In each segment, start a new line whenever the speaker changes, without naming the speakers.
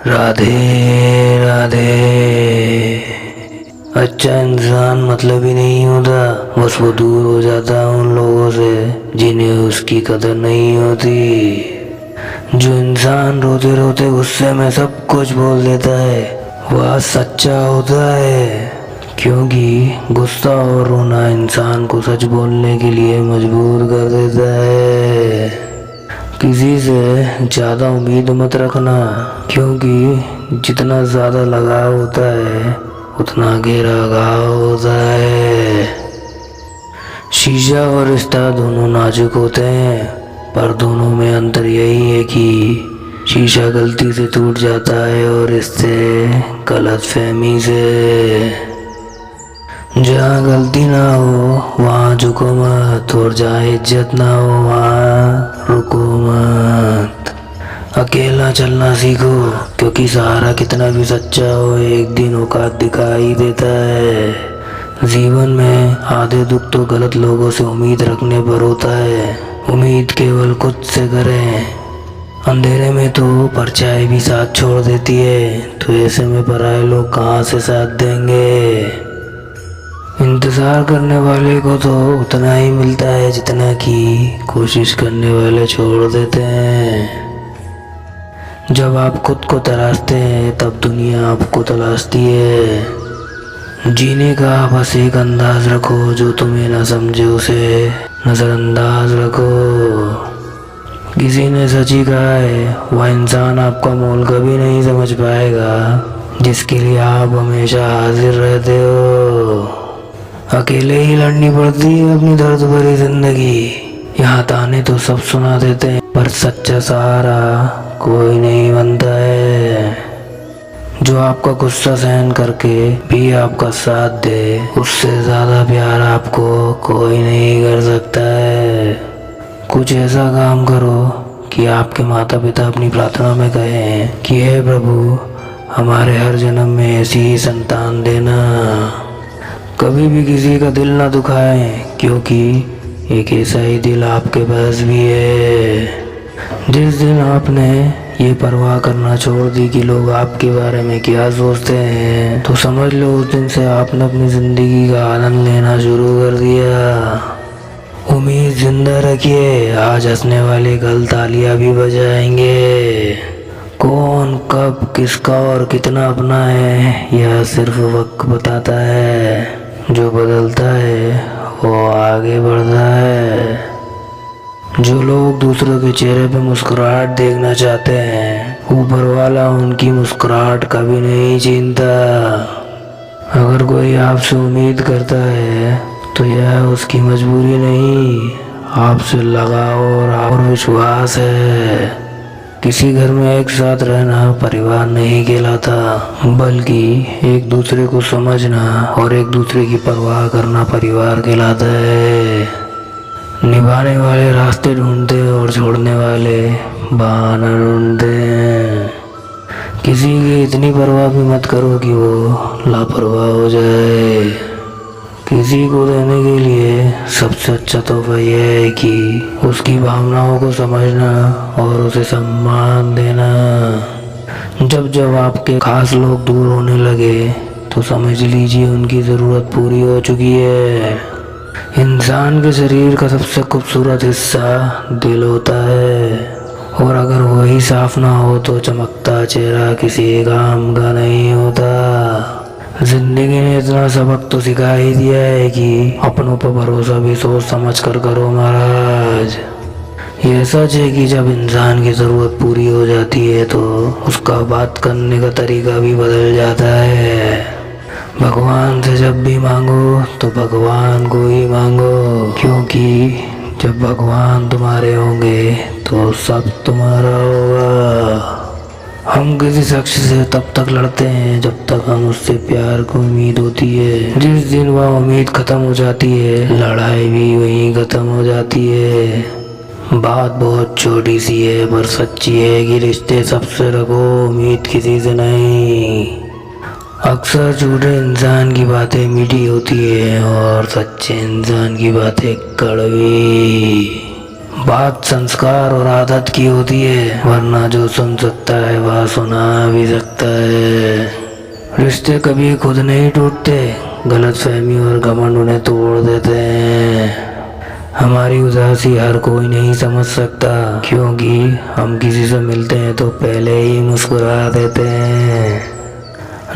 राधे राधे। अच्छा इंसान मतलब ही नहीं होता, बस वो दूर हो जाता है उन लोगों से जिन्हें उसकी कदर नहीं होती। जो इंसान रोते रोते गुस्से में सब कुछ बोल देता है वह सच्चा होता है, क्योंकि गुस्सा और रोना इंसान को सच बोलने के लिए मजबूर कर देता है। किसी से ज़्यादा उम्मीद मत रखना, क्योंकि जितना ज़्यादा लगाव होता है उतना गहरा घाव होता है। शीशा और रिश्ता दोनों नाजुक होते हैं, पर दोनों में अंतर यही है कि शीशा गलती से टूट जाता है और इससे गलतफहमी से। जहाँ गलती ना हो वहाँ झुको मत, और जहाँ इज्जत ना हो वहाँ रुको मत। अकेला चलना सीखो, क्योंकि सहारा कितना भी सच्चा हो एक दिन औकात दिखा ही देता है। जीवन में आधे दुख तो गलत लोगों से उम्मीद रखने पर होता है। उम्मीद केवल खुद से करें। अंधेरे में तो परछाई भी साथ छोड़ देती है, तो ऐसे में पराये लोग कहाँ से साथ देंगे। इंतज़ार करने वाले को तो उतना ही मिलता है जितना कि कोशिश करने वाले छोड़ देते हैं। जब आप खुद को तलाशते हैं तब दुनिया आपको तलाशती है। जीने का बस एक अंदाज रखो, जो तुम्हें ना समझे उसे नज़रअंदाज रखो। किसी ने सच ही कहा है, वह इंसान आपका मोल कभी नहीं समझ पाएगा जिसके लिए आप हमेशा हाजिर रहते हो। अकेले ही लड़नी पड़ती है अपनी दर्द भरी जिंदगी। यहाँ ताने तो सब सुना देते हैं, पर सच्चा सहारा कोई नहीं बनता है। जो आपका गुस्सा सहन करके भी आपका साथ दे, उससे ज़्यादा प्यार आपको कोई नहीं कर सकता है। कुछ ऐसा काम करो कि आपके माता पिता अपनी प्रार्थना में कहें कि हे प्रभु, हमारे हर जन्म में ऐसी ही संतान देना। कभी भी किसी का दिल ना दुखाएं, क्योंकि एक ऐसा ही दिल आपके पास भी है। जिस दिन आपने ये परवाह करना छोड़ दी कि लोग आपके बारे में क्या सोचते हैं, तो समझ लो उस दिन से आपने अपनी ज़िंदगी का आनंद लेना शुरू कर दिया। उम्मीद जिंदा रखिए, आज हंसने वाले कल तालियां भी बजाएंगे। कौन कब किसका और कितना अपना है यह सिर्फ वक्त बताता है। जो बदलता है वो आगे बढ़ता है। जो लोग दूसरों के चेहरे पे मुस्कुराहट देखना चाहते हैं, ऊपर वाला उनकी मुस्कुराहट कभी नहीं छीनता। अगर कोई आपसे उम्मीद करता है तो यह उसकी मजबूरी नहीं, आपसे लगाव और विश्वास है। किसी घर में एक साथ रहना परिवार नहीं कहलाता, बल्कि एक दूसरे को समझना और एक दूसरे की परवाह करना परिवार कहलाता है। निभाने वाले रास्ते ढूंढते और छोड़ने वाले बहाना ढूंढते हैं। किसी की इतनी परवाह भी मत करो कि वो लापरवाह हो जाए। किसी को देने के लिए सबसे अच्छा तोहफा यह है कि उसकी भावनाओं को समझना और उसे सम्मान देना। जब जब आपके खास लोग दूर होने लगे तो समझ लीजिए उनकी ज़रूरत पूरी हो चुकी है। इंसान के शरीर का सबसे खूबसूरत हिस्सा दिल होता है, और अगर वही साफ ना हो तो चमकता चेहरा किसी काम का नहीं होता। जिंदगी ने इतना सबक तो सिखा ही दिया है कि अपनों पर भरोसा भी सोच समझ कर करो महाराज। यह सच है कि जब इंसान की ज़रूरत पूरी हो जाती है तो उसका बात करने का तरीका भी बदल जाता है। भगवान से जब भी मांगो तो भगवान को ही मांगो, क्योंकि जब भगवान तुम्हारे होंगे तो सब तुम्हारा होगा। हम किसी शख्स से तब तक लड़ते हैं जब तक हम उससे प्यार को उम्मीद होती है। जिस दिन वह उम्मीद खत्म हो जाती है, लड़ाई भी वहीं खत्म हो जाती है। बात बहुत छोटी सी है पर सच्ची है कि रिश्ते सबसे रखो, उम्मीद किसी से नहीं। अक्सर झूठे इंसान की बातें मीठी होती है और सच्चे इंसान की बातें कड़वी। बात संस्कार और आदत की होती है, वरना जो सुन सकता है वह सुना भी सकता है। रिश्ते कभी खुद नहीं टूटते, गलतफहमी और घमंड उन्हें तोड़ देते हैं। हमारी उदासी हर कोई नहीं समझ सकता, क्योंकि हम किसी से मिलते हैं तो पहले ही मुस्कुरा देते हैं।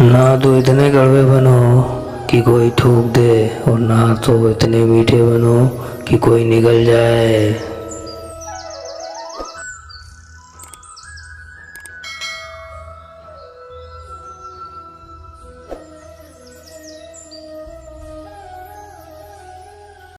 ना तो इतने कड़वे बनो कि कोई थूक दे, और ना तो इतने मीठे बनो कि कोई निगल जाए।